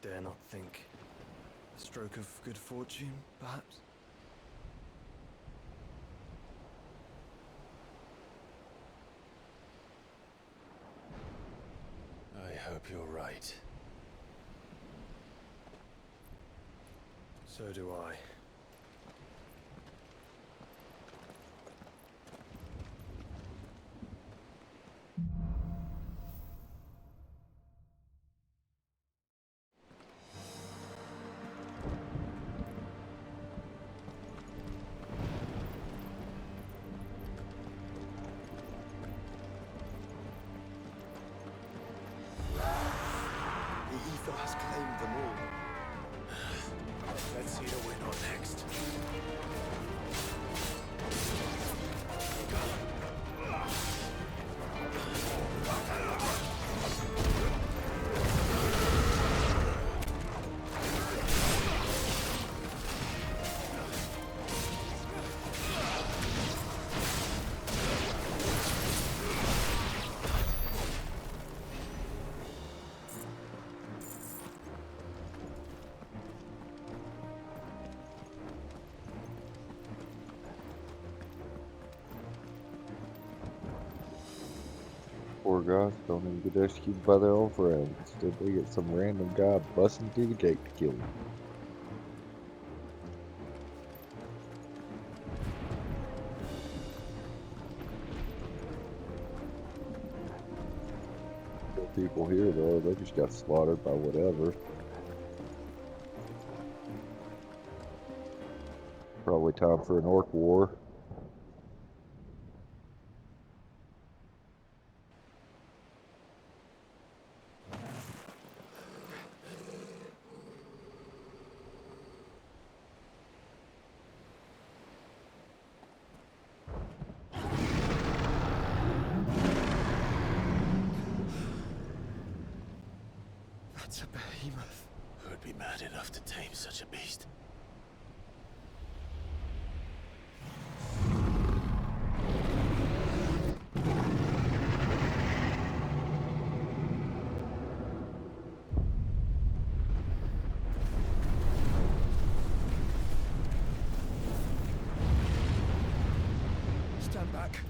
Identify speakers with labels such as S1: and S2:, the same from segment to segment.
S1: dare not think. A stroke of good fortune, perhaps?
S2: I hope you're right.
S1: So do I.
S3: The ether has claimed them all.
S2: Let's see the winner next.
S4: Poor guys don't even get executed by their own friends. Instead, they get some random guy busting through the gate to kill them. The people here, though, they just got slaughtered by whatever. Probably time for an orc war.
S1: That's a behemoth.
S2: Who'd be mad enough to tame such a beast?
S1: Stand back.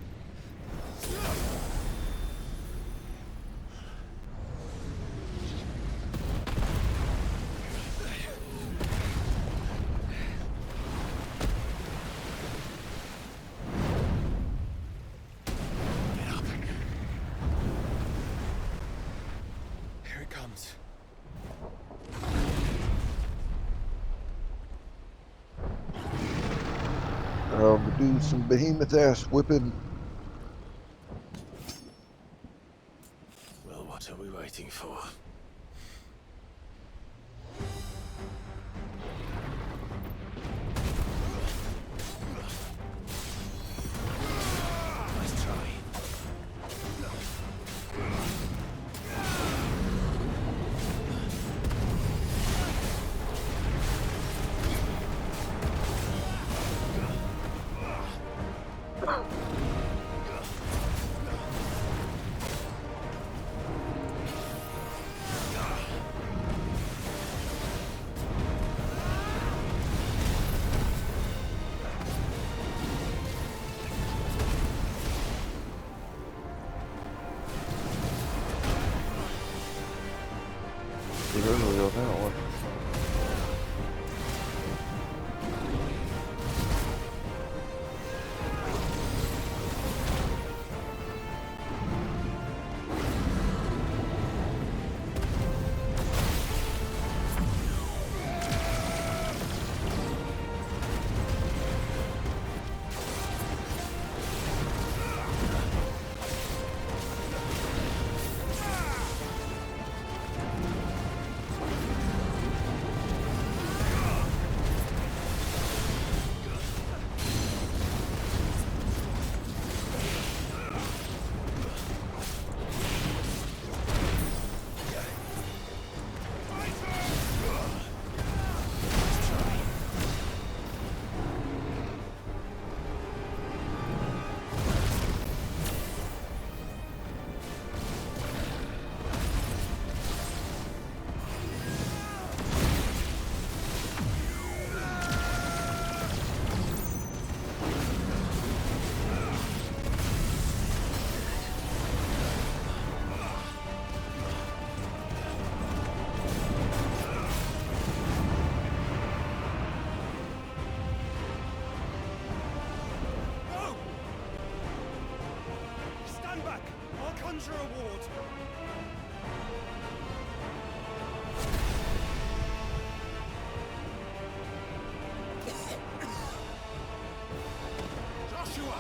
S2: Get up.
S1: Here it comes.
S4: Do some behemoth ass whipping.
S2: Well, what are we waiting for? Nice try.
S4: Get early on that one.
S1: Plunger Award! Joshua!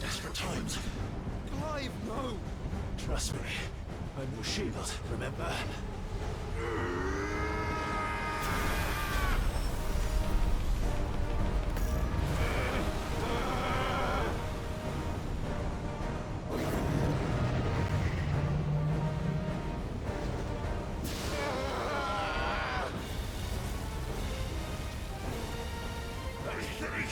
S2: Desperate times.
S1: Clive, no!
S2: Trust me. I'm your shield, remember? I think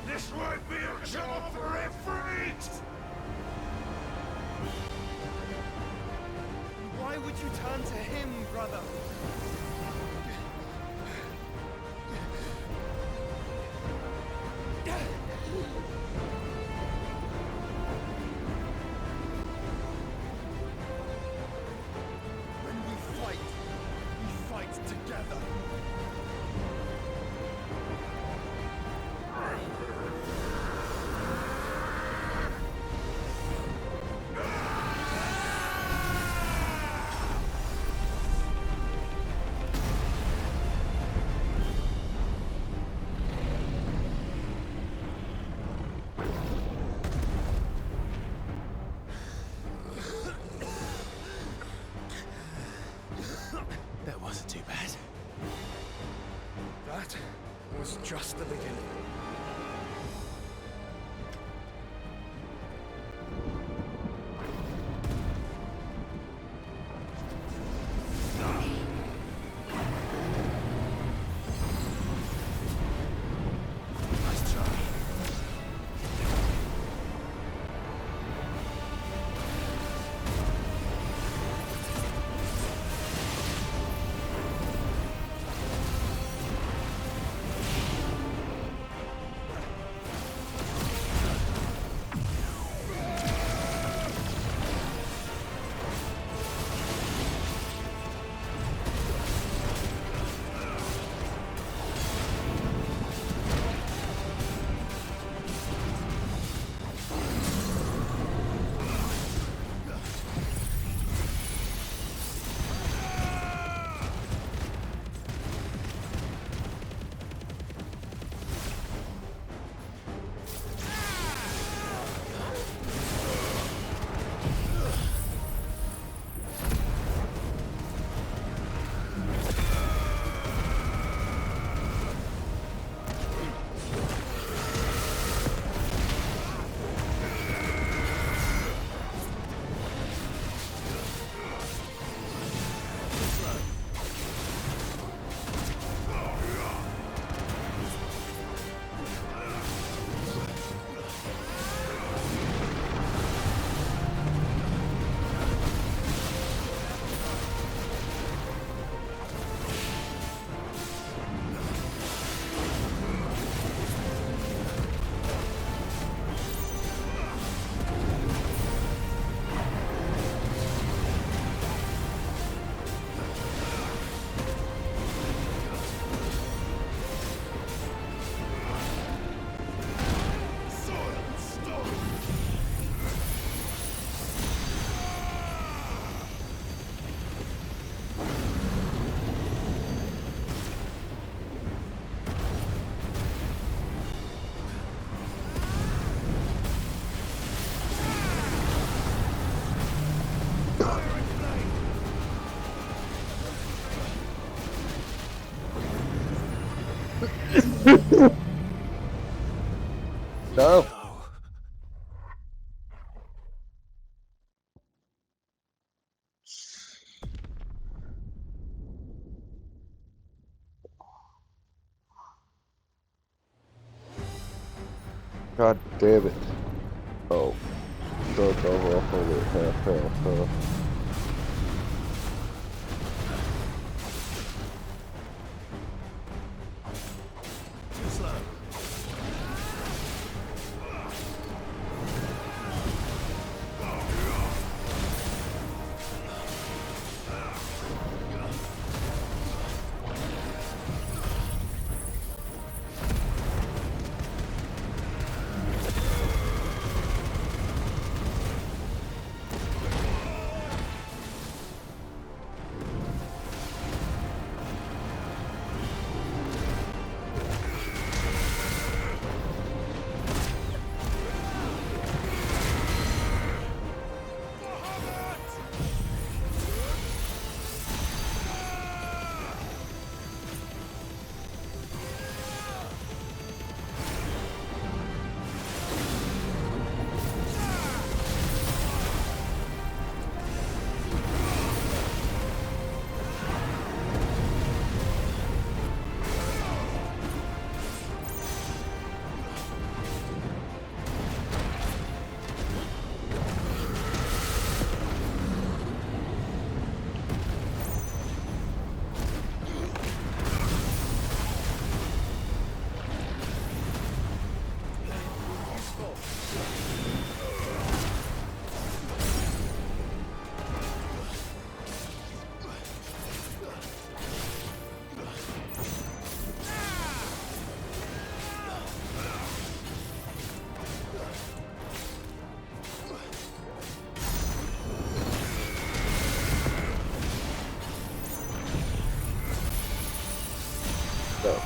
S2: this might be a job for a freak!
S1: Why would you turn to him, brother? When we fight together.
S2: That wasn't too bad.
S1: That was just the beginning.
S2: Nice try.
S4: No. God damn it. Oh. Start off over at half health, huh?
S2: Too slow.
S4: Go.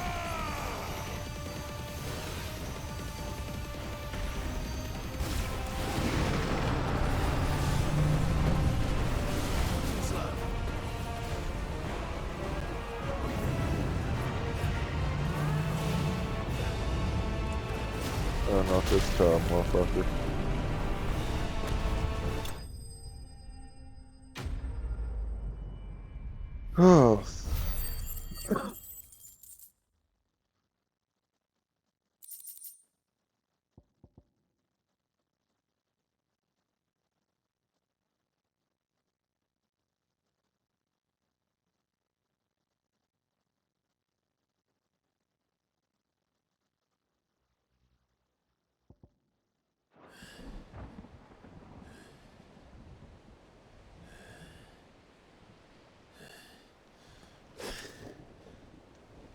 S4: Oh, not this time, motherfucker. Oh.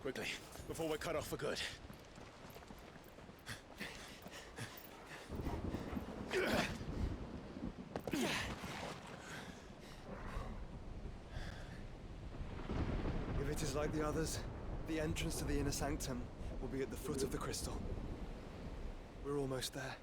S5: Quickly, before we're cut off for good.
S1: If it is like the others, the entrance to the inner sanctum will be at the foot of the crystal. We're almost there.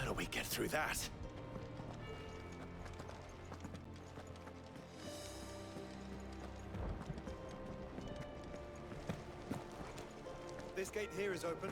S5: How do we get through that?
S1: This gate here is open.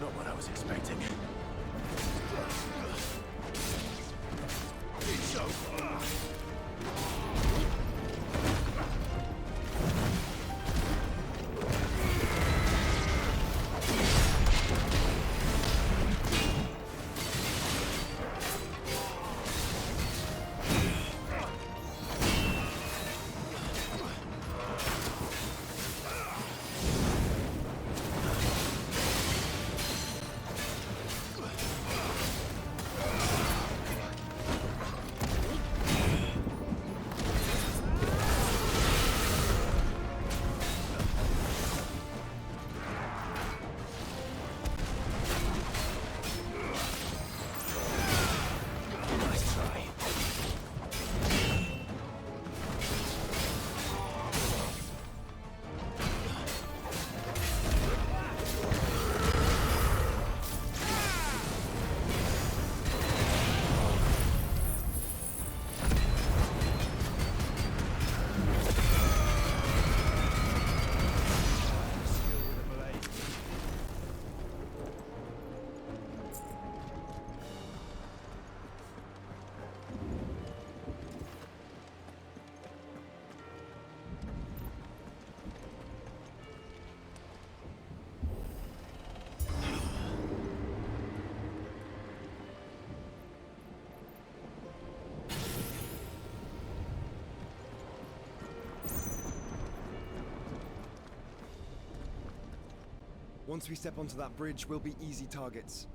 S5: Not what I was expecting.
S1: Once we step onto that bridge, we'll be easy targets.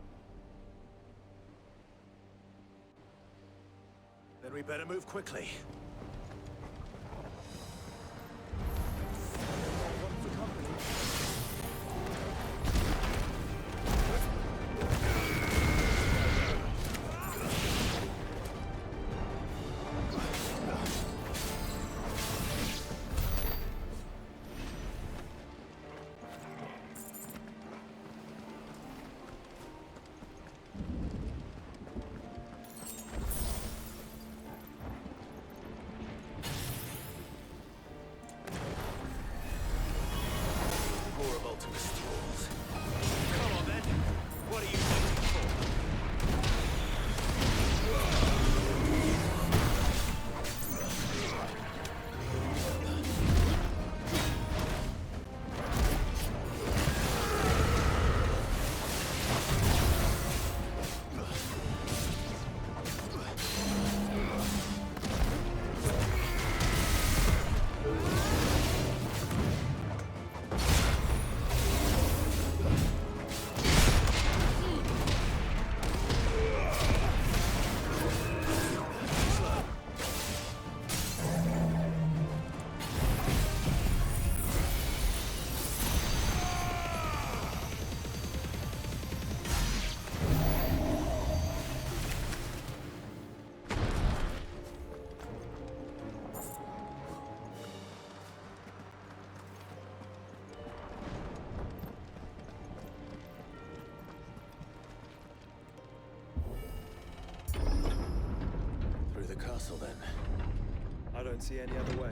S5: Then we better move quickly. Castle, then.
S1: I don't see any other way.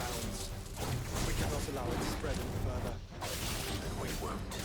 S1: bounds. We cannot allow it to spread any further.
S5: And we won't.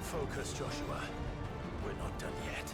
S5: Focus, Joshua. We're not done yet.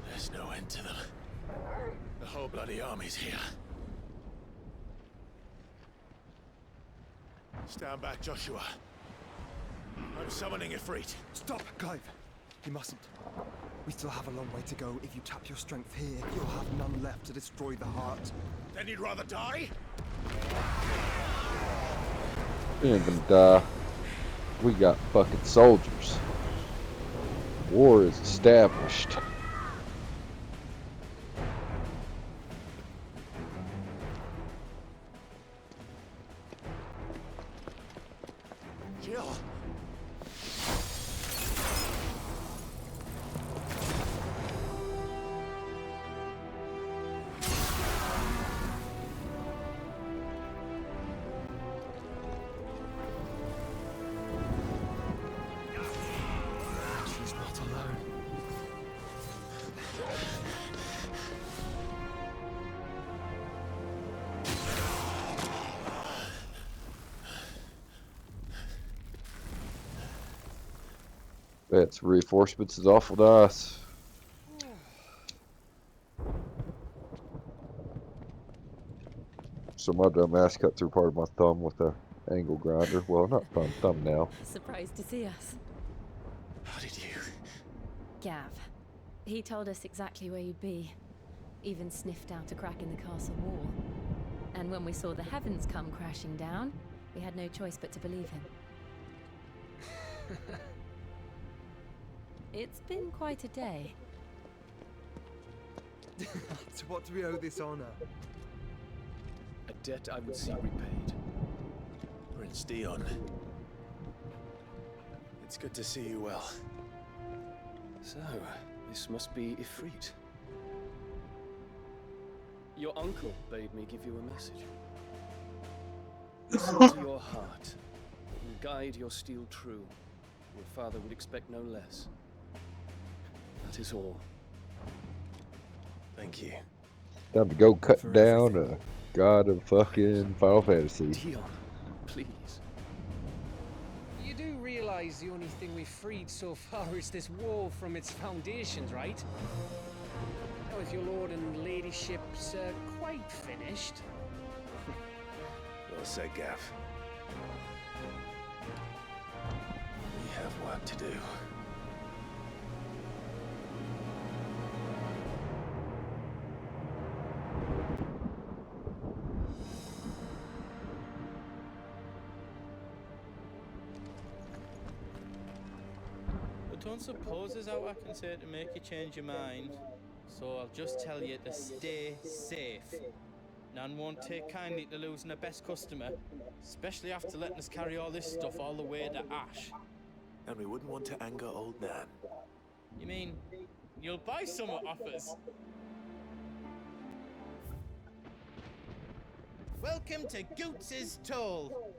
S5: There's no end to them. The whole bloody army's here. Stand back, Joshua. I'm summoning Ifrit.
S1: Stop, Clive! You mustn't. We still have a long way to go. If you tap your strength here, you'll have none left to destroy the heart.
S5: Then you'd rather die?
S4: We ain't gonna die. We got fucking soldiers. War is established.
S5: Jill!
S1: She's not alone.
S4: That's reinforcements is awful nice. So my dumb ass cut through part of my thumb with a angle grinder. Well, not thumbnail.
S6: Surprised to see us.
S5: How did you?
S6: Gav. He told us exactly where you'd be. Even sniffed out a crack in the castle wall. And when we saw the heavens come crashing down, we had no choice but to believe him. It's been quite a day.
S1: To what do we owe this honor?
S5: A debt I would see repaid. Prince Dion. It's good to see you well.
S7: So, this must be Ifrit. Your uncle bade me give you a message. Listen to your heart, and guide your steel true. Your father would expect no less. That is all.
S5: Thank you.
S4: Time to go cut down a god of fucking Final Fantasy.
S7: Dion, please.
S8: You do realize the only thing we've freed so far is this wall from its foundations, right? Now, if your lord and ladyship's quite finished.
S5: Well said, Gav. We have work to do.
S9: I don't suppose there's out I can say to make you change your mind. So I'll just tell you to stay safe. Nan won't take kindly to losing her best customer, especially after letting us carry all this stuff all the way to Ash.
S5: And we wouldn't want to anger old Nan.
S9: You mean, you'll buy some off us? Welcome to Goots's Toll.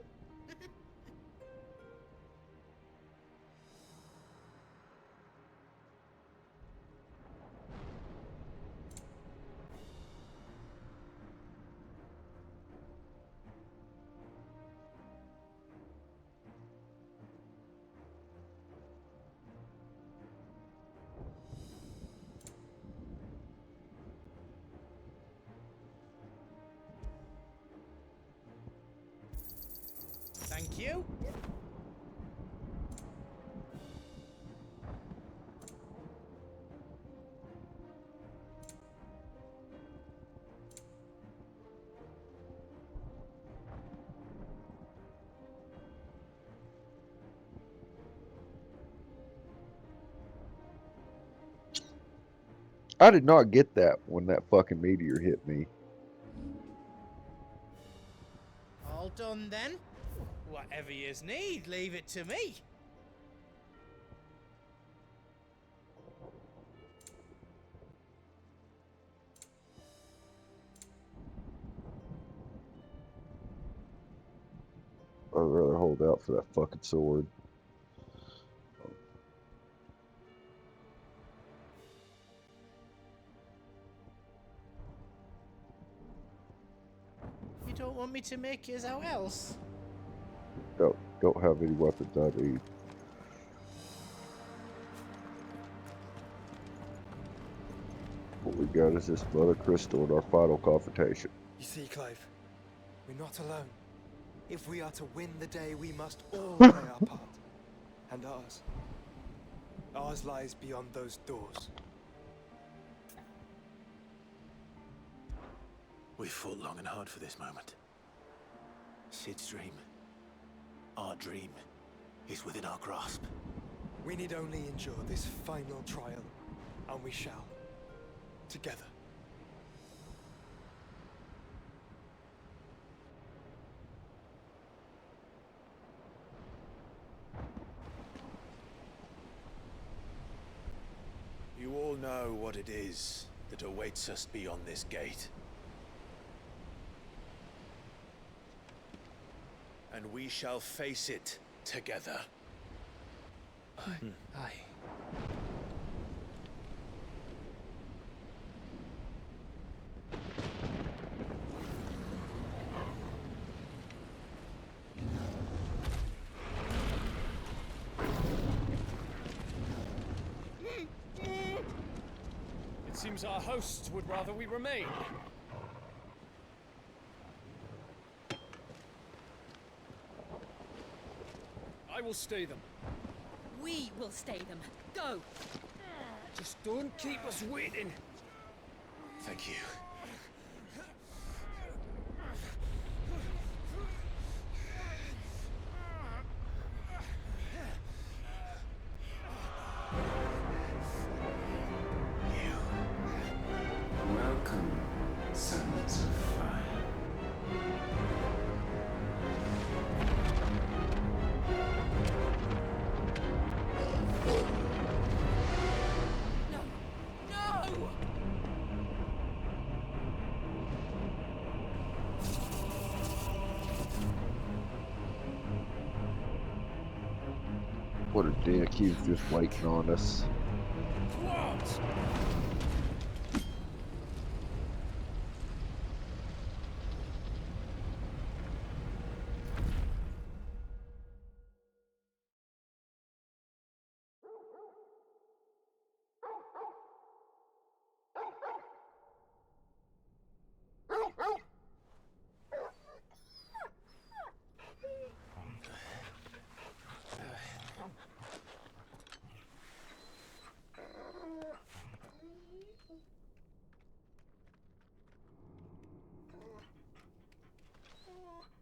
S9: Thank you.
S4: I did not get that when that fucking meteor hit me.
S9: All done then? Whatever yous need, leave it to me.
S4: I'd rather hold out for that fucking sword.
S9: You don't want me to make yous out else?
S4: Oh, don't have any weapons I need. What we got is this Mother Crystal in our final confrontation.
S1: You see, Clive, we're not alone. If we are to win the day, we must all play our part. And ours. Ours lies beyond those doors.
S5: We fought long and hard for this moment. Sid's dream, our dream, is within our grasp.
S1: We need only endure this final trial, and we shall. Together.
S5: You all know what it is that awaits us beyond this gate. And we shall face it together.
S8: Aye.
S7: It seems our hosts would rather we remain. I will stay them.
S6: We will stay them. Go!
S8: Just don't keep us waiting.
S5: Thank you.
S10: Welcome, sons of fire.
S6: No!
S4: What a dick, he was just waiting on us.
S7: What?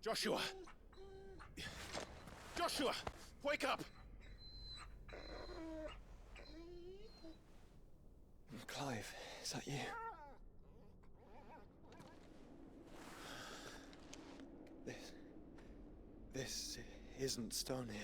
S5: Joshua! Joshua! Wake up!
S1: Clive, is that you? This isn't stone here.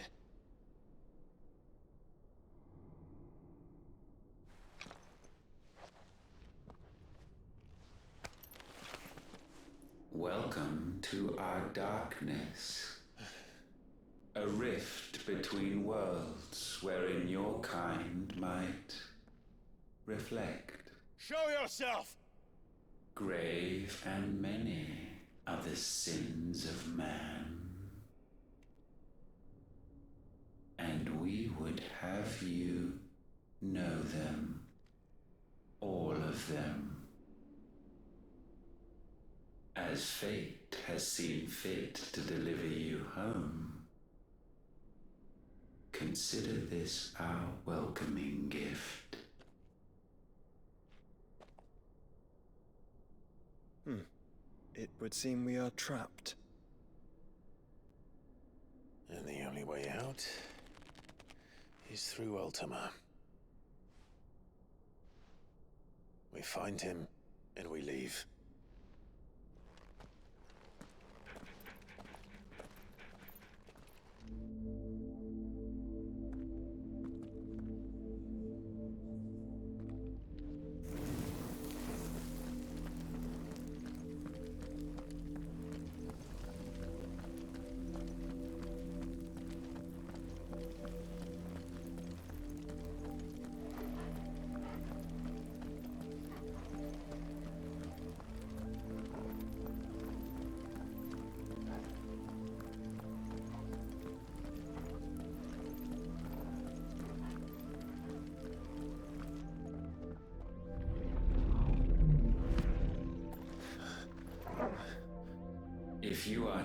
S10: Welcome to our darkness. A rift between worlds wherein your kind might reflect.
S5: Show yourself!
S10: Grave and many are the sins of man. And we would have you know them. All of them. As fate has seen fit to deliver you home, consider this our welcoming gift.
S1: It would seem we are trapped.
S5: And the only way out is through Ultima. We find him, and we leave.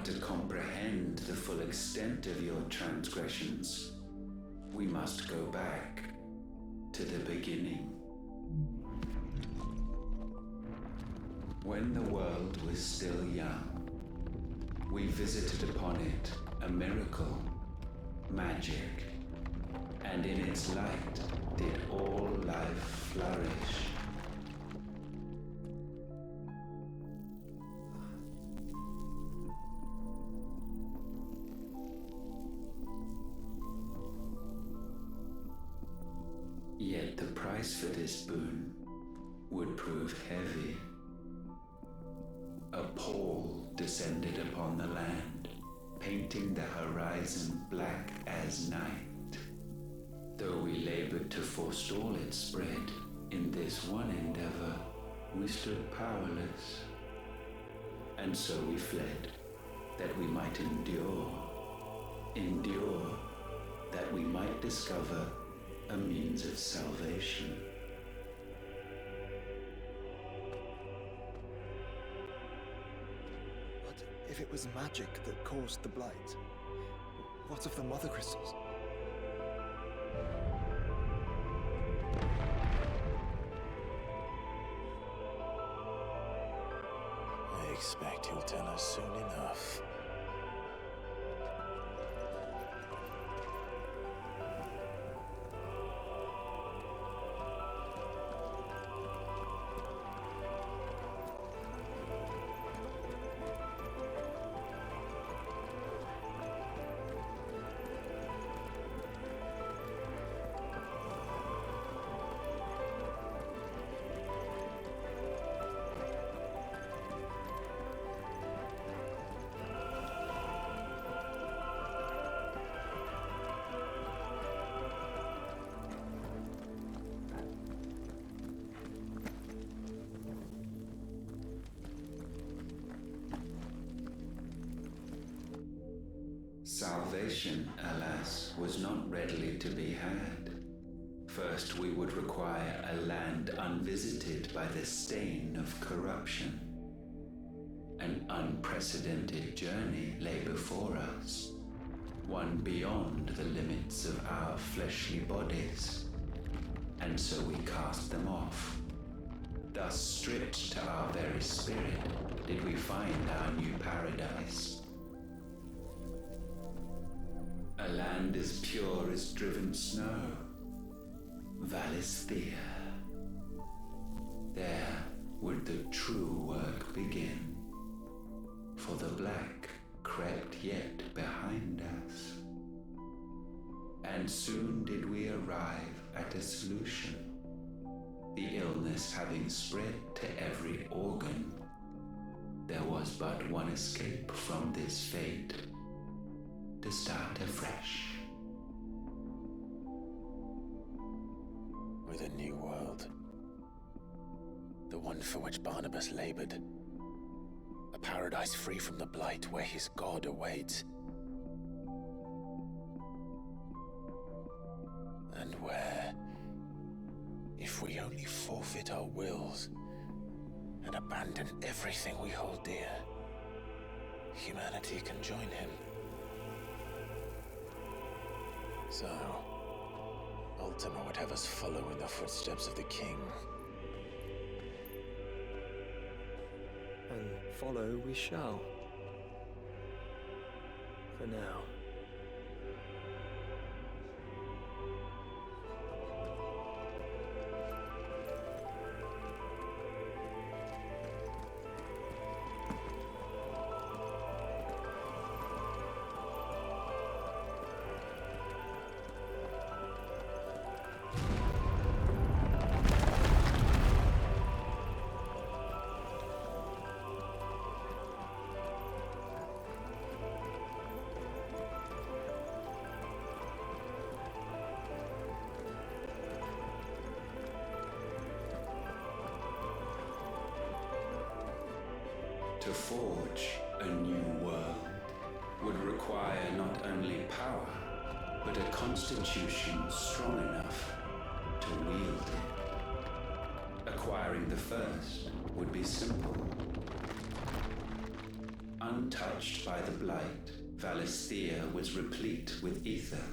S10: are to comprehend the full extent of your transgressions, we must go back to the beginning. When the world was still young, we visited upon it a miracle, magic, and in its light did all life flourish. Yet the price for this boon would prove heavy. A pall descended upon the land, painting the horizon black as night. Though we labored to forestall its spread, in this one endeavor we stood powerless. And so we fled, that we might endure, that we might discover a means of salvation.
S3: But if it was magic that caused the blight, what of the mother crystals?
S5: I expect he'll tell us soon enough.
S10: Salvation, alas, was not readily to be had. First, we would require a land unvisited by the stain of corruption. An unprecedented journey lay before us, one beyond the limits of our fleshly bodies. And so we cast them off. Thus, stripped to our very spirit, did we find our new paradise. A land as pure as driven snow, Valisthea. There would the true work begin, for the black crept yet behind us. And soon did we arrive at a solution, the illness having spread to every organ. There was but one escape from this fate, to start afresh.
S5: With a new world. The one for which Barnabas labored. A paradise free from the blight where his God awaits. And where, if we only forfeit our wills and abandon everything we hold dear, humanity can join him. So, Ultima would have us follow in the footsteps of the king.
S3: And follow we shall. For now.
S10: To forge a new world would require not only power, but a constitution strong enough to wield it. Acquiring the first would be simple. untouched by the blight, Valisthea was replete with ether,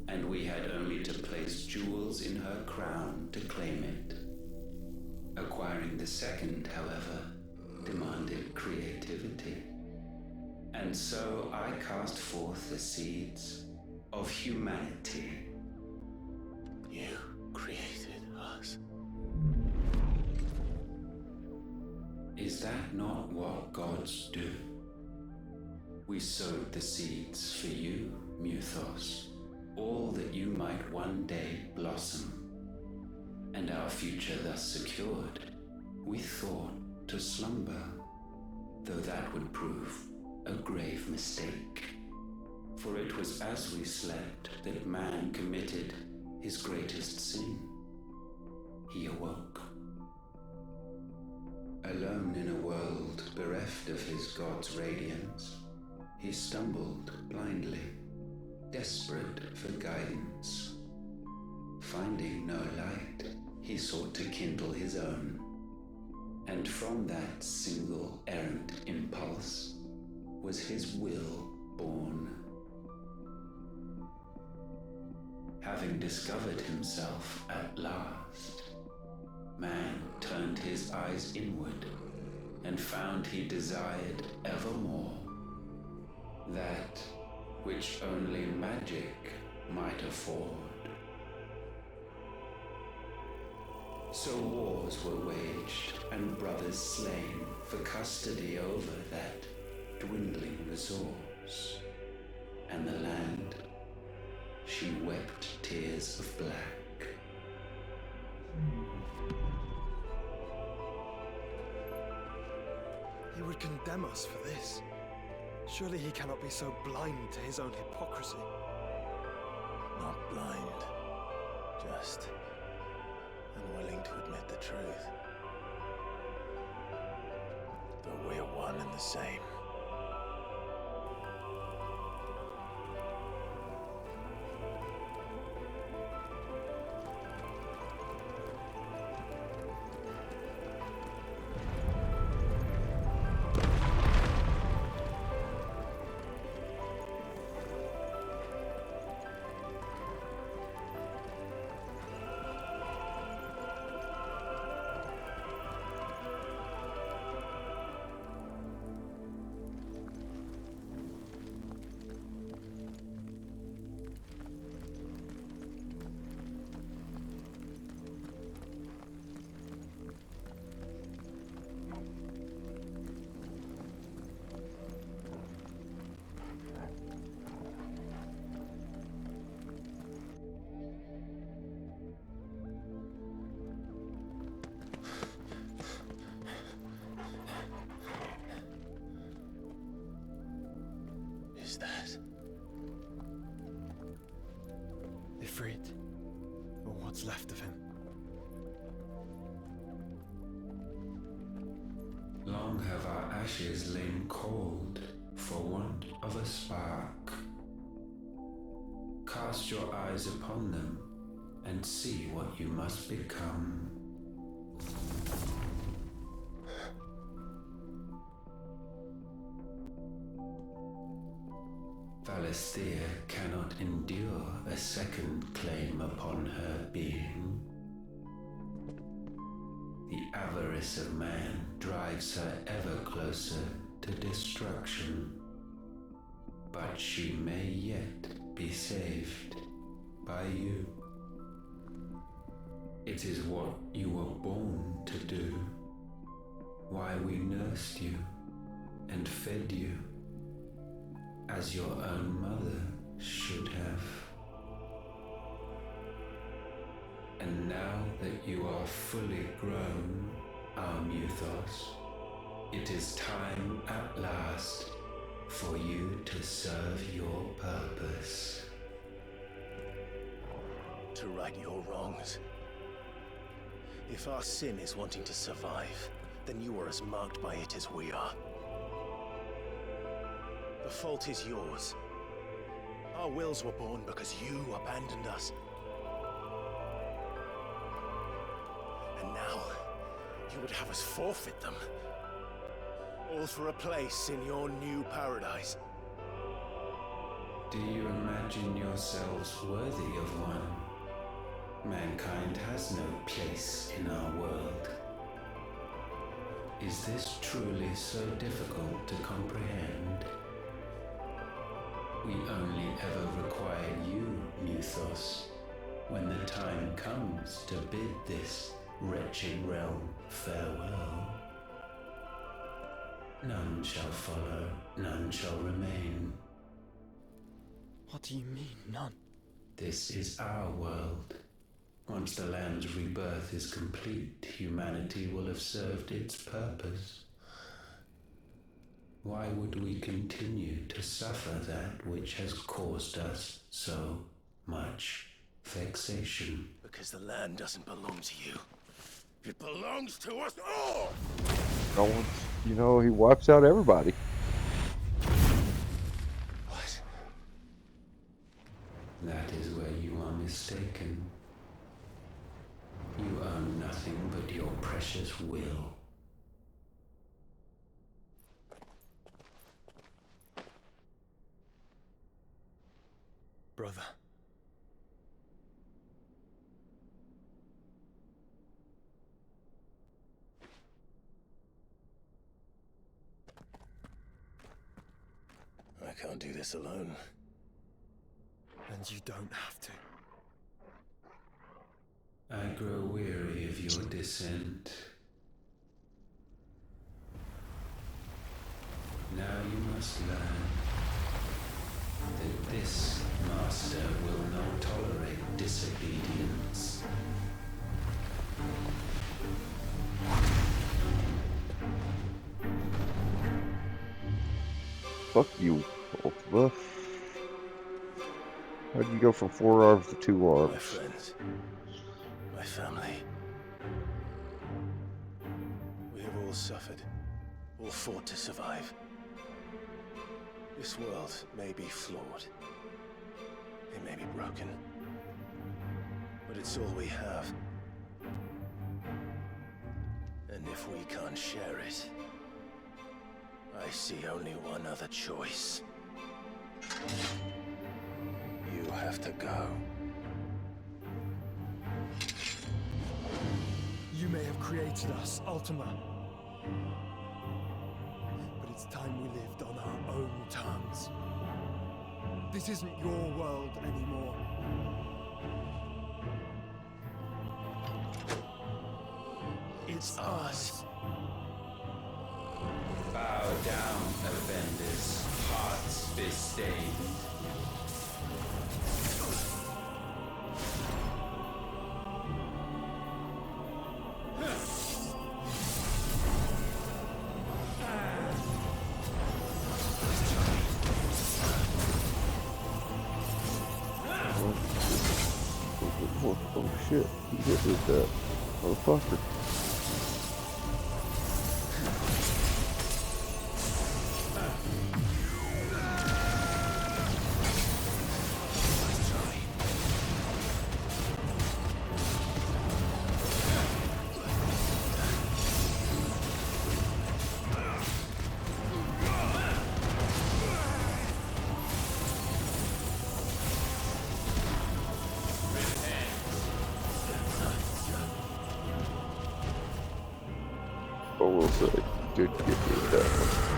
S10: and we had only to place jewels in her crown to claim it. Acquiring the second, however, demanded creativity. And so I cast forth the seeds of humanity.
S5: You created us.
S10: Is that not what gods do? We sowed the seeds for you, Muthos, all that you might one day blossom. And our future thus secured, we thought to slumber, though that would prove a grave mistake. For it was as we slept that man committed his greatest sin. He awoke. Alone in a world bereft of his god's radiance, he stumbled blindly, desperate for guidance. Finding no light, he sought to kindle his own. And from that single errant impulse was his will born. Having discovered himself at last, man turned his eyes inward and found he desired evermore that which only magic might afford. So wars were waged and brothers slain for custody over that dwindling resource, and the land, she wept tears of black.
S3: He would condemn us for this. Surely he cannot be so blind to his own hypocrisy.
S5: Not blind, just unwilling to admit the truth. But we're one and the same. Is that?
S3: Ifrit, or what's left of him.
S10: Long have our ashes lain cold for want of a spark. Cast your eyes upon them and see what you must become. Valisthea cannot endure a second claim upon her being. The avarice of man drives her ever closer to destruction. But she may yet be saved by you. It is what you were born to do, why we nursed you and fed you, as your own mother should have. And now that you are fully grown, our Muthos, it is time at last for you to serve your purpose.
S5: To right your wrongs. If our sin is wanting to survive, then you are as marked by it as we are. The fault is yours. Our wills were born because you abandoned us. And now, you would have us forfeit them.
S2: all for a place in your new paradise.
S10: Do you imagine yourselves worthy of one? Mankind has no place in our world. Is this truly so difficult to comprehend? We only ever require you, Muthos, when the time comes to bid this wretched realm farewell. None shall follow, none shall remain.
S3: What do you mean, none?
S10: This is our world. Once the land's rebirth is complete, humanity will have served its purpose. Why would we continue to suffer that which has caused us so much vexation?
S2: Because the land doesn't belong to you. It belongs to us all!
S4: No one's, you know, he wipes out everybody.
S2: What?
S10: That is where you are mistaken. You own nothing but your precious will.
S3: Brother.
S2: I can't do this alone.
S3: And you don't have to.
S10: I grow weary of your dissent. Now you must learn that this master will not tolerate disobedience.
S4: Fuck you, Ultima. How'd you go from 4 arms to 2
S2: My
S4: arms?
S2: friends. My family. We have all suffered. All fought to survive. This world may be flawed. It may be broken. But it's all we have. And if we can't share it, I see only one other choice. You have to go.
S3: You may have created us, Ultima. But it's time we lived on our own terms. This isn't your world anymore. It's ours.
S10: Bow down, offenders, hearts disdained.
S4: Oh shit, he hit with that motherfucker. I will say, did get me that one.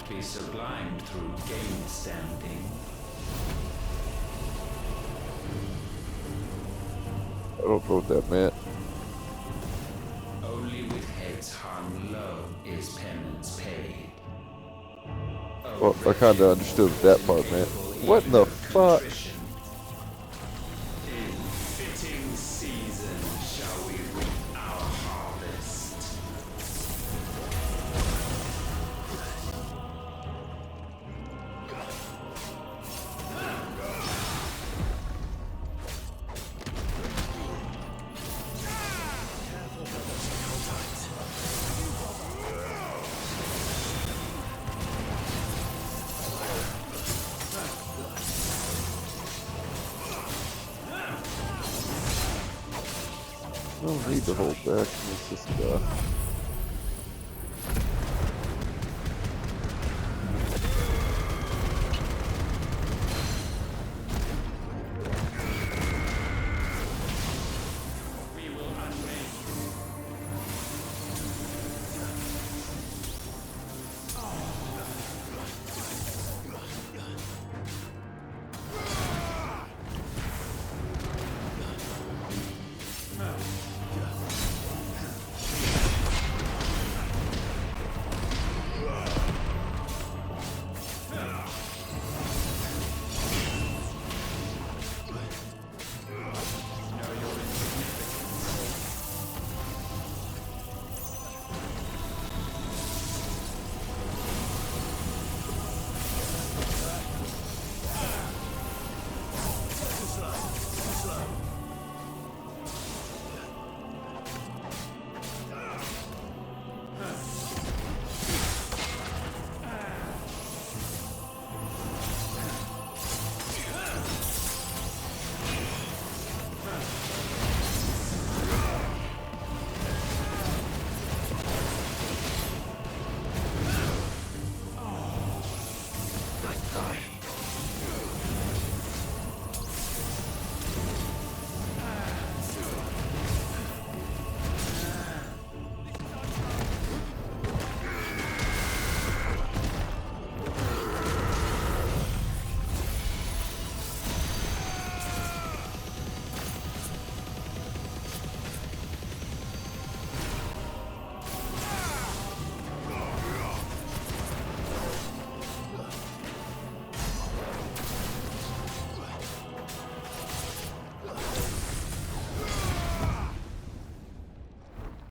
S10: be sublimed through game standing.
S4: I don't know what that meant.
S10: Only with heads hung low is penance paid.
S4: Well, I kinda understood what that part meant. What in the fuck?
S10: In fitting season shall we reap our harvest.
S4: I don't need to hold back. It's just
S10: We will unrain.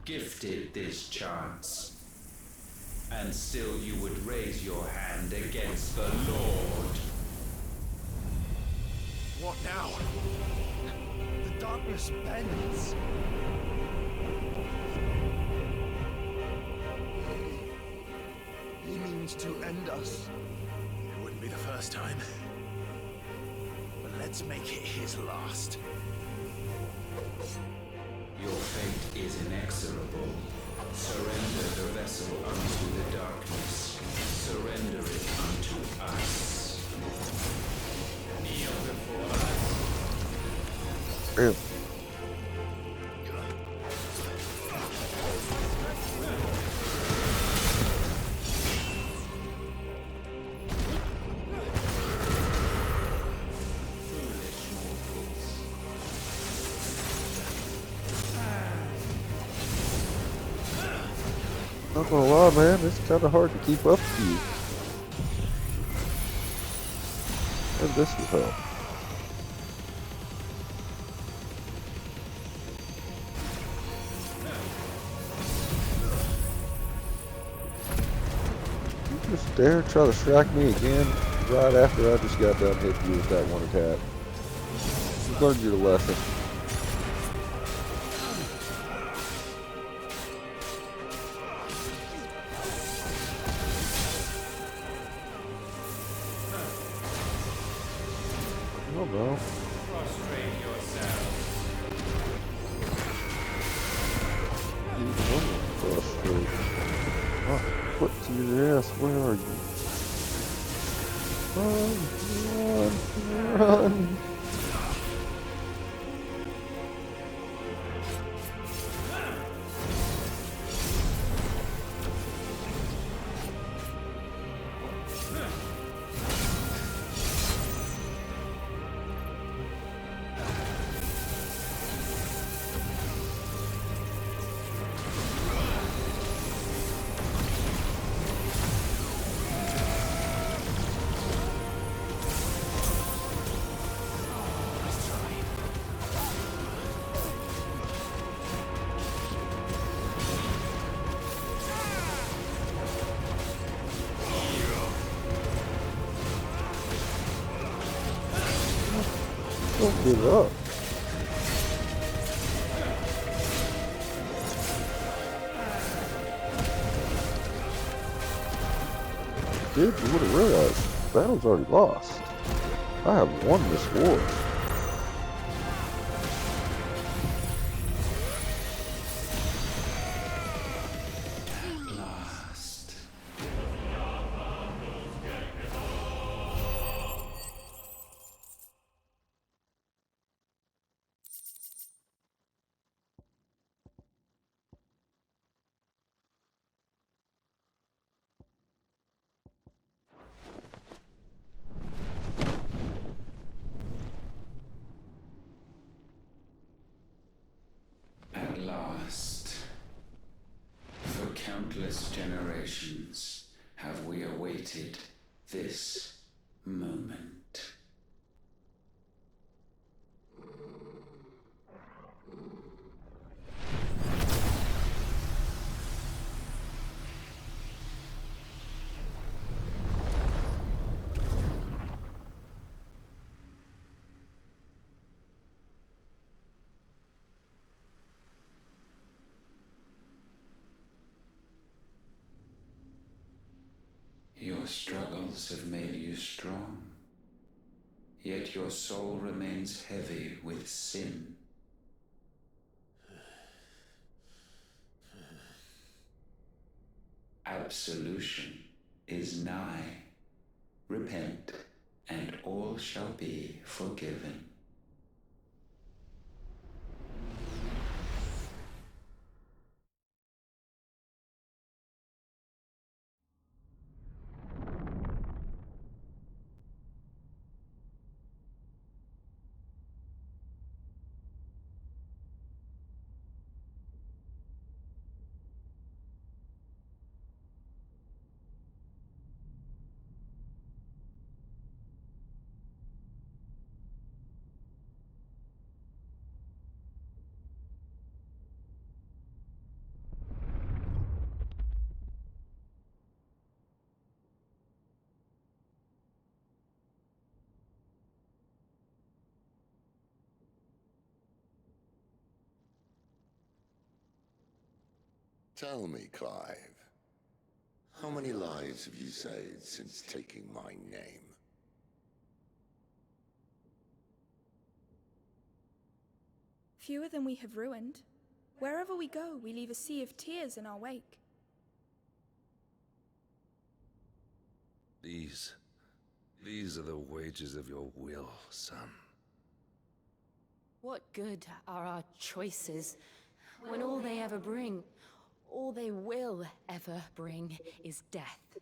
S10: Gifted this chance, and still you would raise your hand against the Lord.
S3: What now? The darkness bends. He means to end us.
S2: It wouldn't be the first time. But let's make it his last.
S10: Your fate is inexorable. Surrender the vessel unto the darkness. Surrender it unto us. Kneel before us.
S4: Damn. Not gonna lie, man, it's kinda hard to keep up with you. And this will help. You just dare try to strike me again right after I just got done hitting you with that one attack. You learned your lesson. Oh no.
S10: Prostrate yourself.
S4: Frustrated. Oh, foot to your ass, where are you? Run, run, run. Don't give up. Dude, you would have realized the battle's already lost. I have won this war.
S10: Last. At last, for countless generations have we awaited this moment. Your struggles have made you strong, yet your soul remains heavy with sin. Absolution is nigh. Repent, and all shall be forgiven.
S11: Tell me, Clive, how many lives have you saved since taking my name?
S12: Fewer than we have ruined. Wherever we go, we leave a sea of tears in our wake.
S13: These are the wages of your will, son.
S6: What good are our choices when all they ever bring, all they will ever bring, is death?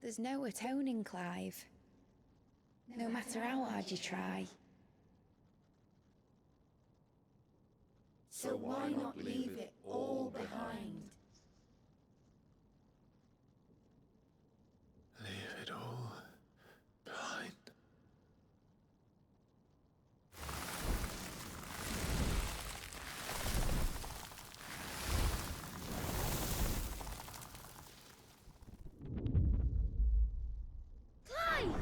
S14: There's no atoning, Clive. No matter how hard you try.
S11: So why not leave it all behind?
S2: Leave it all behind.
S14: Clive!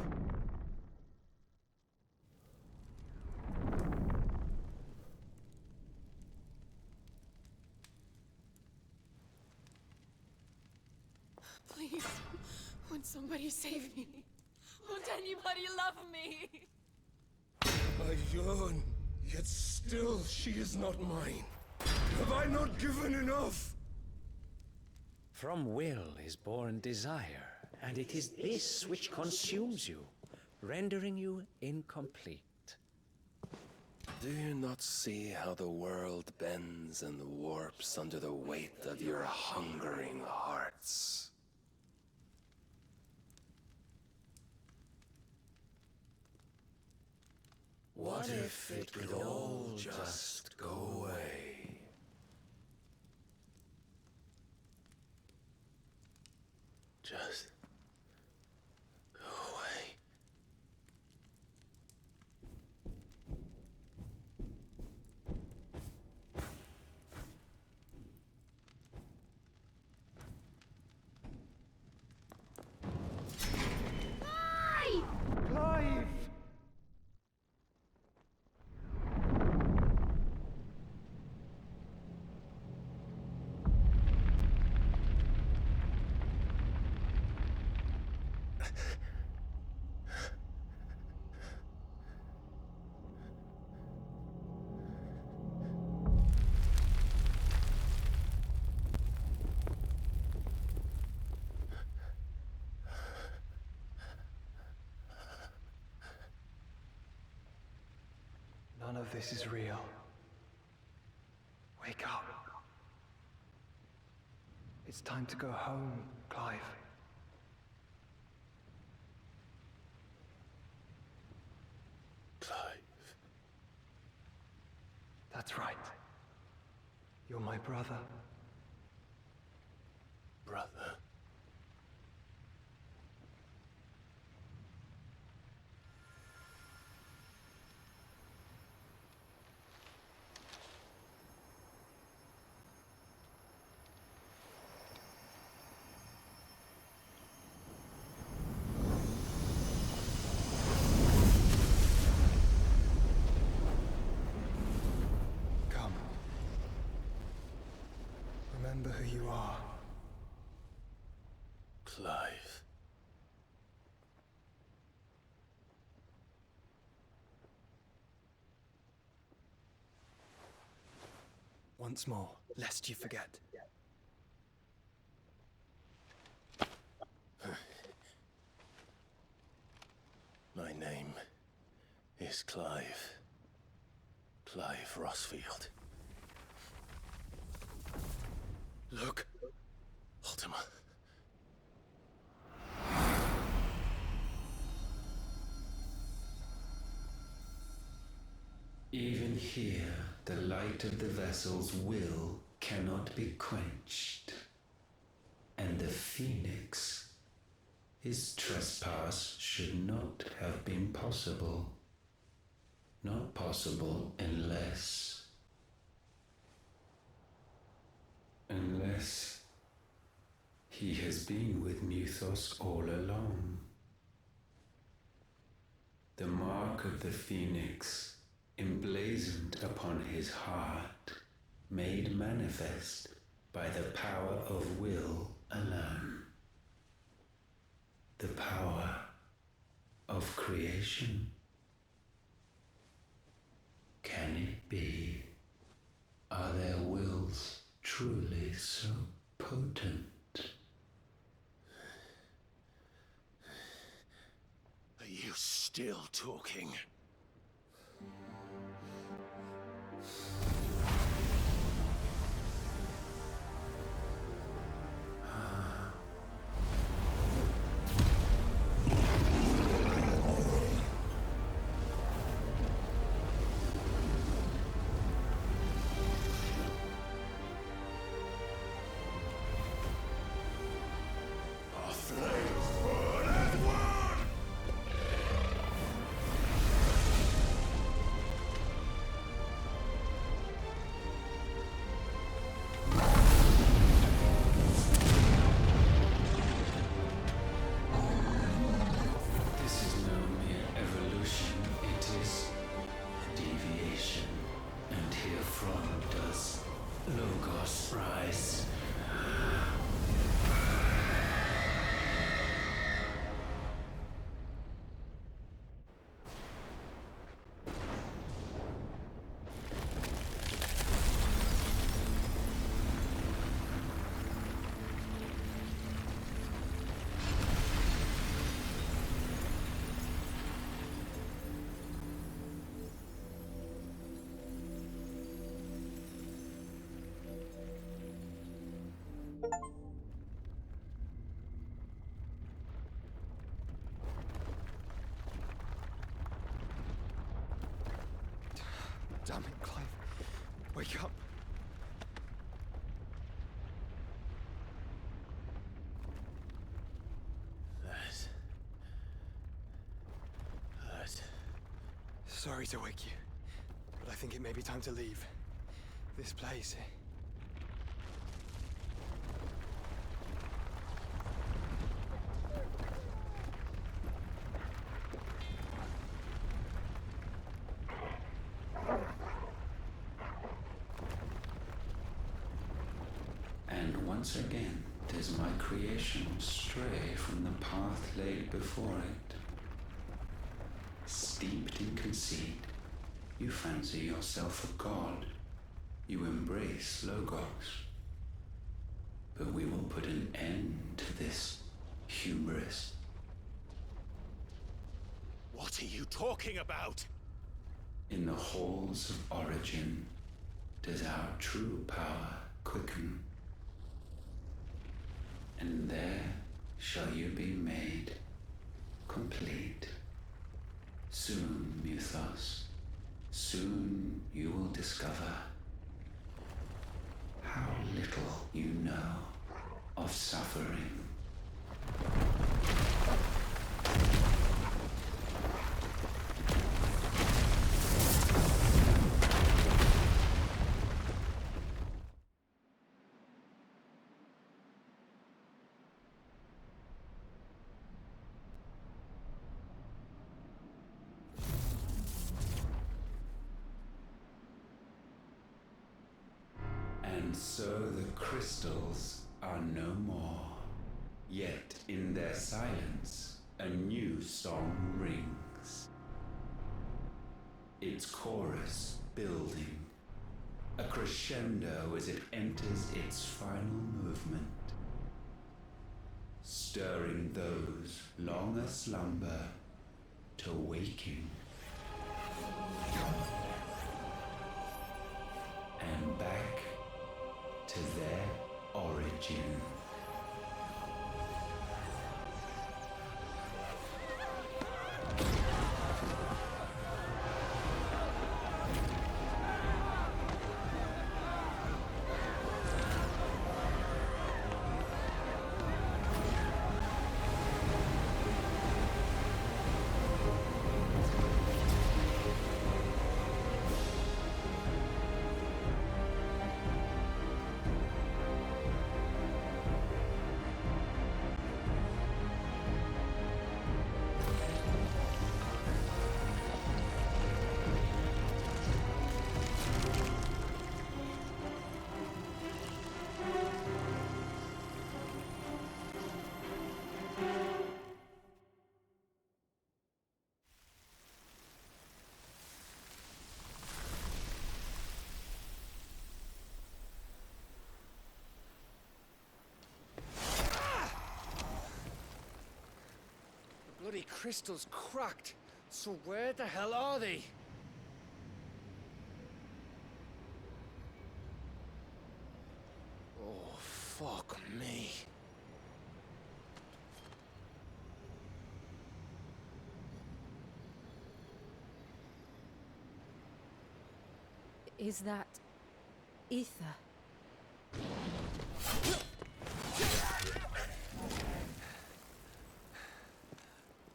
S15: Please, won't somebody save me? Won't anybody love me?
S3: I yearn, yet still she is not mine. Have I not given enough?
S16: From will is born desire, and it is this which consumes you, rendering you incomplete.
S2: Do you not see how the world bends and warps under the weight of your hungering hearts? What if it could all just go away? Just go away.
S3: Clive!
S1: None of this is real. Wake up. It's time to go home, Clive.
S2: Clive.
S1: That's right. You're my brother.
S2: Brother.
S1: Come. Remember who you are.
S2: Clive.
S1: Once more, lest you forget.
S2: My name is Clive. Clive Rossfield. Look, Ultima.
S10: Even here, the light of the vessel's will cannot be quenched. And the Phoenix, his trespass should not have been possible. Not possible unless he has been with Muthos all along. The mark of the Phoenix, emblazoned upon his heart, made manifest by the power of will alone. The power of creation. Can it be? Are their wills truly so potent?
S2: Are you still talking?
S1: Damn it, Clive. Wake up.
S2: That.
S1: Sorry to wake you, but I think it may be time to leave. This place.
S10: And once again, does my creation stray from the path laid before it? Steeped in conceit, you fancy yourself a god. You embrace Logos. But we will put an end to this hubris.
S5: What are you talking about?
S10: In the halls of origin does our true power quicken. And there shall you be made complete. Soon, Muthos, soon you will discover how little you know of suffering. And so the crystals are no more. Yet in their silence, a new song rings. Its chorus building, a crescendo as it enters its final movement, stirring those long aslumber to waking. And back to their origin.
S8: Bloody crystal's cracked. So where the hell are they?
S7: Oh, fuck me.
S6: Is that ether?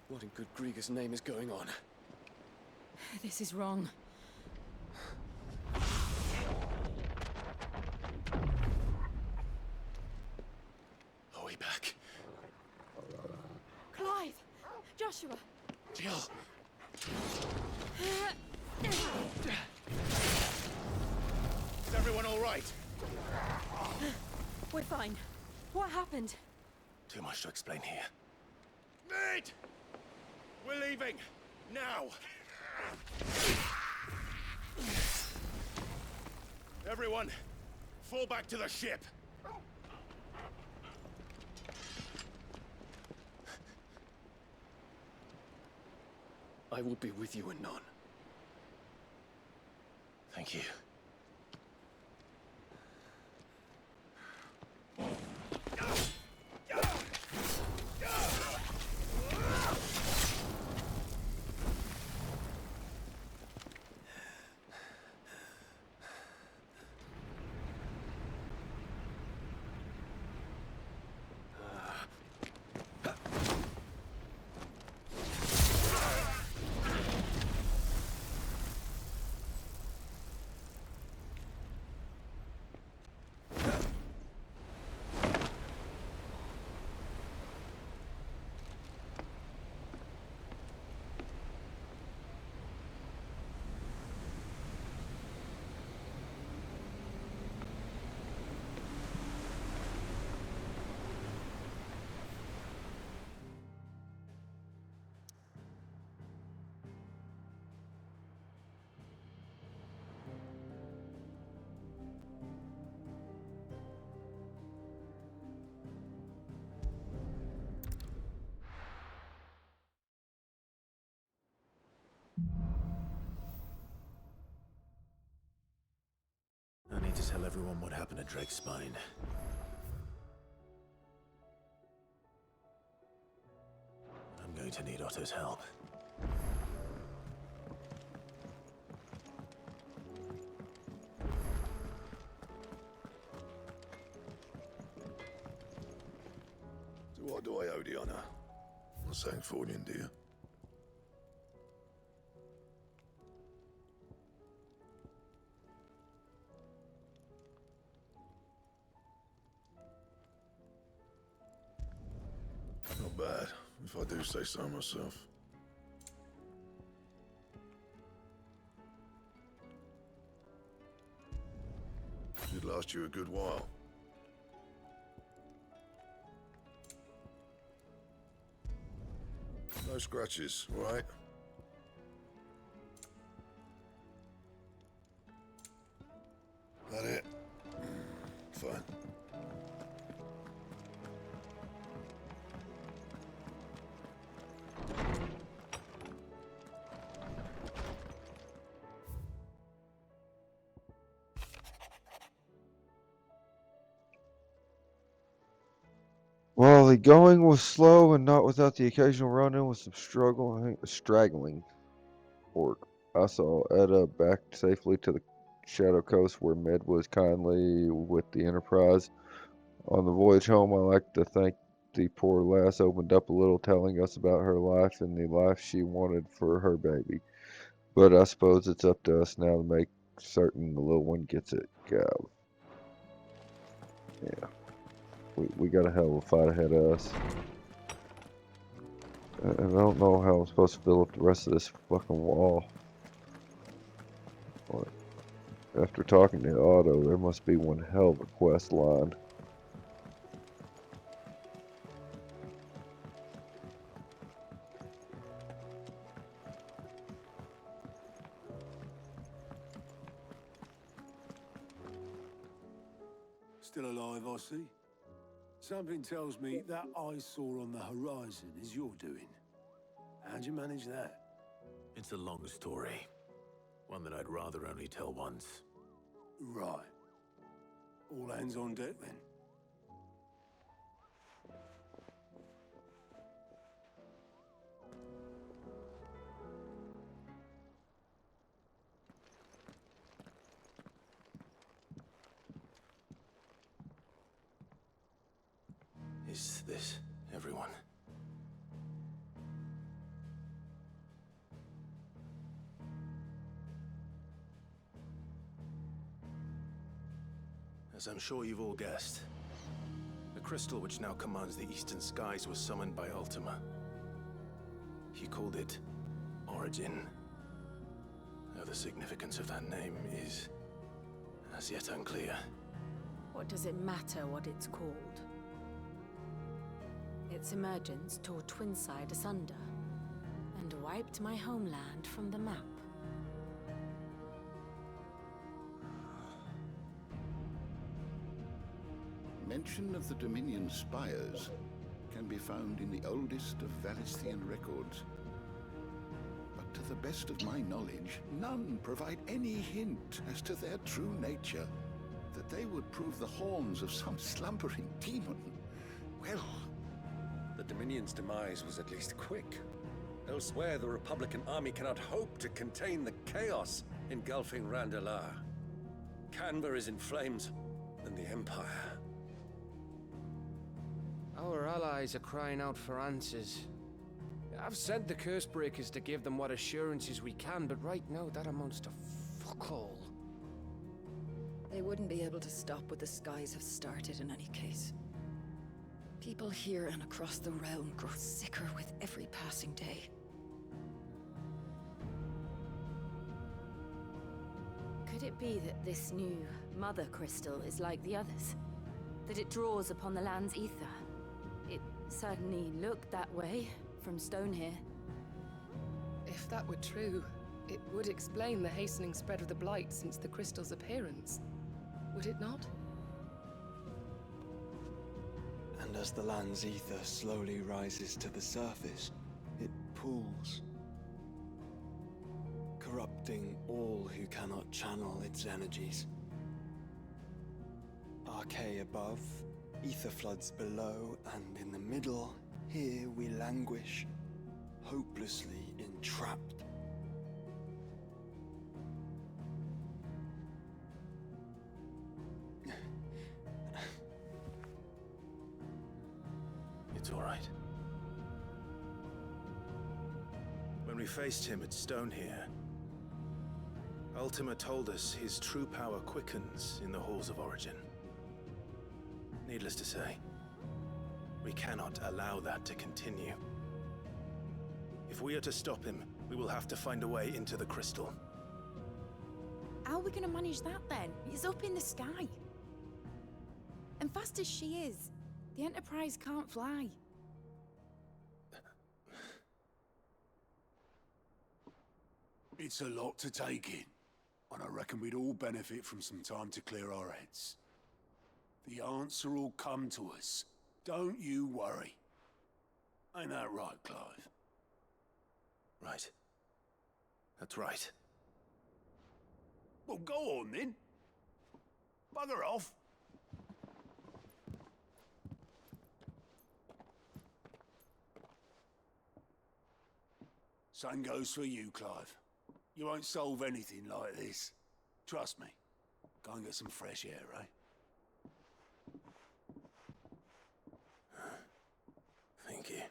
S7: What in good Grieger's name is going on?
S6: This is wrong.
S7: Are we back?
S15: Clive! Joshua!
S7: Jill!
S5: Is everyone all right?
S6: We're fine. What happened?
S7: Too much to explain here.
S5: Mate! We're leaving! Now! Everyone, fall back to the ship!
S7: I will be with you anon. Thank you.
S5: tell everyone what happened at Drake's Spine. I'm going to need Otto's help.
S3: So what do I owe the honor? Not saying Fornian, do you? Not bad, if I do say so myself. Should last you a good while. No scratches, all right? That it? Fine.
S4: Well, the going was slow and not without the occasional run-in with some straggling orc. I saw Etta back safely to the Shadow Coast where Med was kindly with the Enterprise. On the voyage home, I like to think the poor lass opened up a little, telling us about her life and the life she wanted for her baby. But I suppose it's up to us now to make certain the little one gets it, Gav. Yeah. We got a hell of a fight ahead of us. And I don't know how I'm supposed to fill up the rest of this fucking wall. But after talking to Otto, there must be one hell of a quest line.
S17: Still alive, I see. Something tells me that I saw on the horizon is your doing. How'd you manage that?
S5: It's a long story. One that I'd rather only tell once.
S17: Right. All hands on deck, then.
S5: Is this everyone? As I'm sure you've all guessed, the crystal which now commands the eastern skies was summoned by Ultima. He called it Origin. Though the significance of that name is as yet unclear.
S15: What does it matter what it's called? Its emergence tore Twinside asunder and wiped my homeland from the map.
S18: Mention of the Dominion spires can be found in the oldest of Valisthian records. But to the best of my knowledge, none provide any hint as to their true nature. That they would prove the horns of some slumbering demon. Well,
S13: The Dominion's demise was at least quick. Elsewhere, the Republican army cannot hope to contain the chaos engulfing Randalar. Canva is in flames, and the Empire.
S8: Our allies are crying out for answers. I've sent the curse breakers to give them what assurances we can, but right now that amounts to fuck all.
S19: They wouldn't be able to stop what the skies have started in any case. People here and across the realm grow sicker with every passing day.
S6: Could it be that this new Mother Crystal is like the others? That it draws upon the land's ether? It certainly looked that way from stone here.
S20: If that were true, it would explain the hastening spread of the Blight since the crystal's appearance. Would it not?
S1: And as the land's ether slowly rises to the surface, it pools, corrupting all who cannot channel its energies. Archay above, ether floods below, and in the middle, here we languish, hopelessly entrapped.
S5: It's all right. When we faced him at Stone here, Ultima told us his true power quickens in the Halls of Origin. Needless to say, we cannot allow that to continue. If we are to stop him, we will have to find a way into the crystal.
S14: How are we gonna manage that then? It's up in the sky. And fast as she is, the Enterprise can't fly.
S17: It's a lot to take in, and I reckon we'd all benefit from some time to clear our heads. The answer will come to us. Don't you worry. Ain't that right, Clive?
S5: Right. That's right.
S17: Well, go on then. Bugger off. Same goes for you, Clive. You won't solve anything like this. Trust me. Go and get some fresh air, eh?
S5: Thank you.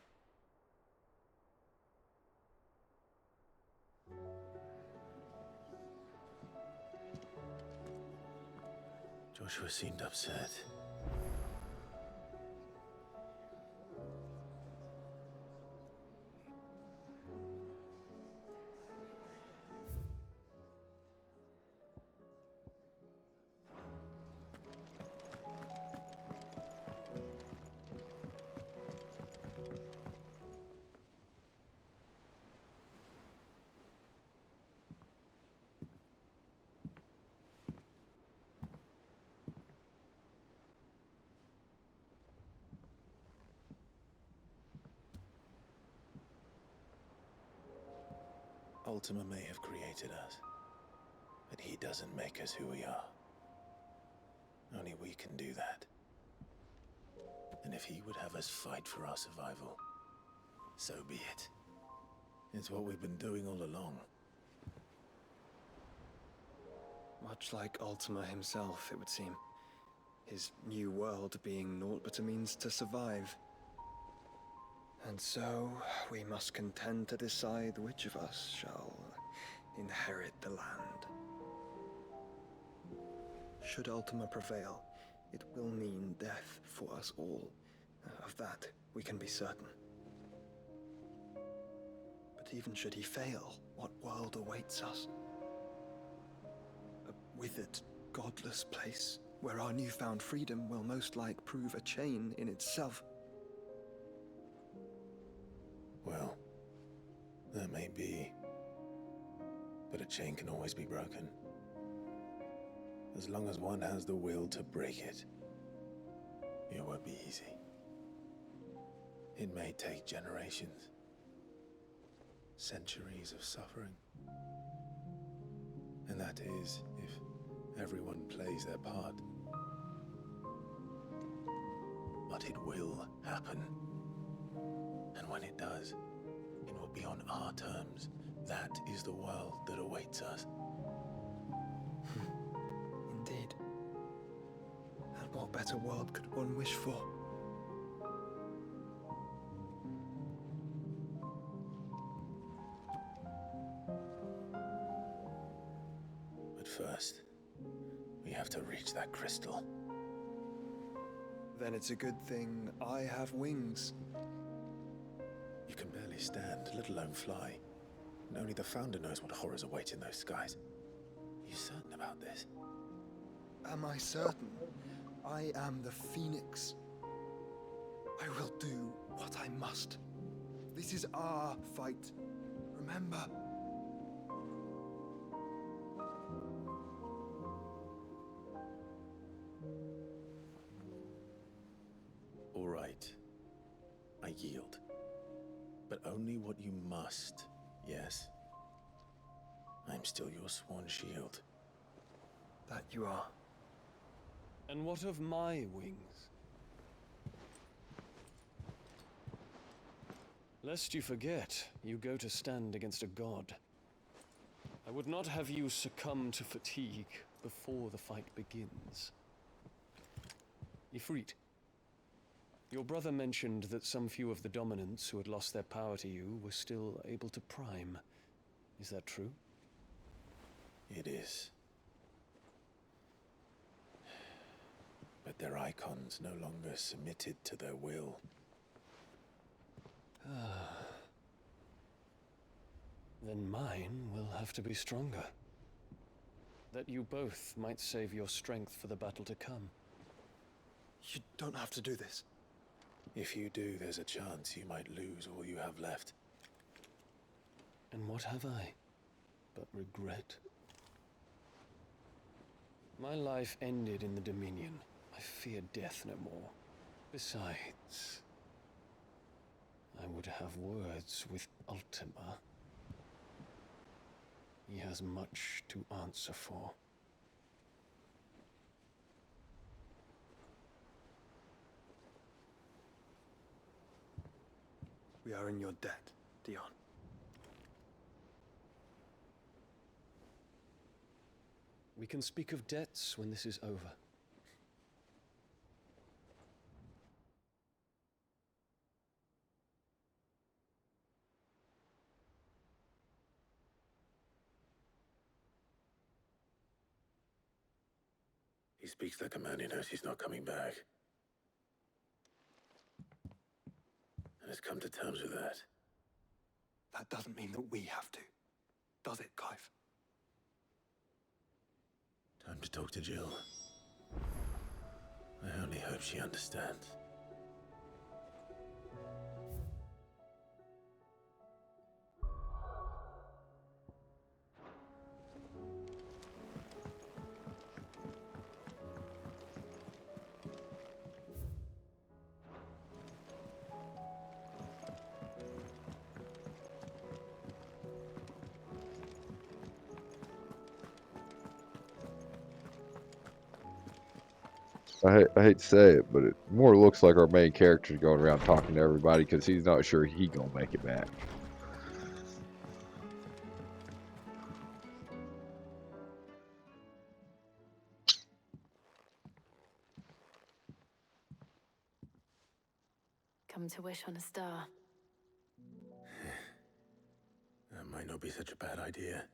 S5: Joshua seemed upset. Ultima may have created us, but he doesn't make us who we are. Only we can do that. And if he would have us fight for our survival, so be it. It's what we've been doing all along.
S7: Much like Ultima himself, it would seem. His new world being naught but a means to survive. And so, we must contend to decide which of us shall inherit the land. Should Ultima prevail, it will mean death for us all. Of that, we can be certain. But even should he fail, what world awaits us? A withered, godless place, where our newfound freedom will most like prove a chain in itself.
S5: Well, that may be. But a chain can always be broken. As long as one has the will to break it, it won't be easy. It may take generations, centuries of suffering. And that is if everyone plays their part. But it will happen. And when it does, it will be on our terms. That is the world that awaits us.
S7: Indeed. And what better world could one wish for?
S5: But first, we have to reach that crystal.
S7: Then it's a good thing I have wings.
S5: You can barely stand, let alone fly. And only the Founder knows what horrors await in those skies. Are you certain about this?
S7: Am I certain? I am the Phoenix. I will do what I must. This is our fight. Remember.
S5: All right. I yield. But only what you must, yes? I'm still your sworn shield.
S7: That you are. And what of my wings? Lest you forget, you go to stand against a god. I would not have you succumb to fatigue before the fight begins. Ifrit, your brother mentioned that some few of the dominants who had lost their power to you were still able to prime. Is that true?
S5: It is. But their icons no longer submitted to their will.
S7: Then mine will have to be stronger. That you both might save your strength for the battle to come. You don't have to do this.
S5: If you do, there's a chance you might lose all you have left.
S7: And what have I but regret? My life ended in the Dominion. I fear death no more. Besides, I would have words with Ultima. He has much to answer for. We are in your debt, Dion. We can speak of debts when this is over.
S5: He speaks like a man who knows he's not coming back. And has come to terms with that.
S7: That doesn't mean that we have to, does it, Clive?
S5: Time to talk to Jill. I only hope she understands.
S4: I hate to say it, but it more looks like our main character's going around talking to everybody because he's not sure he gonna make it back.
S15: Come to wish on a star.
S5: That might not be such a bad idea.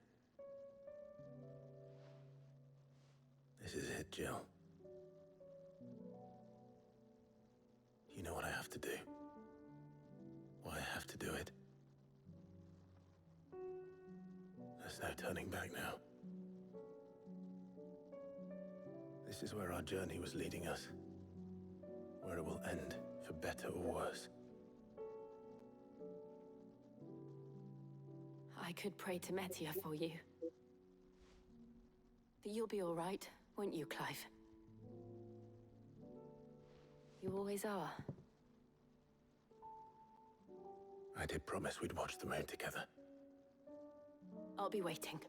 S5: This is it, Jill. You know what I have to do. Why I have to do it. There's no turning back now. This is where our journey was leading us. Where it will end, for better or worse.
S15: I could pray to Metia for you. But you'll be all right, won't you, Clive? You always are.
S5: I did promise we'd watch the moon together.
S15: I'll be waiting.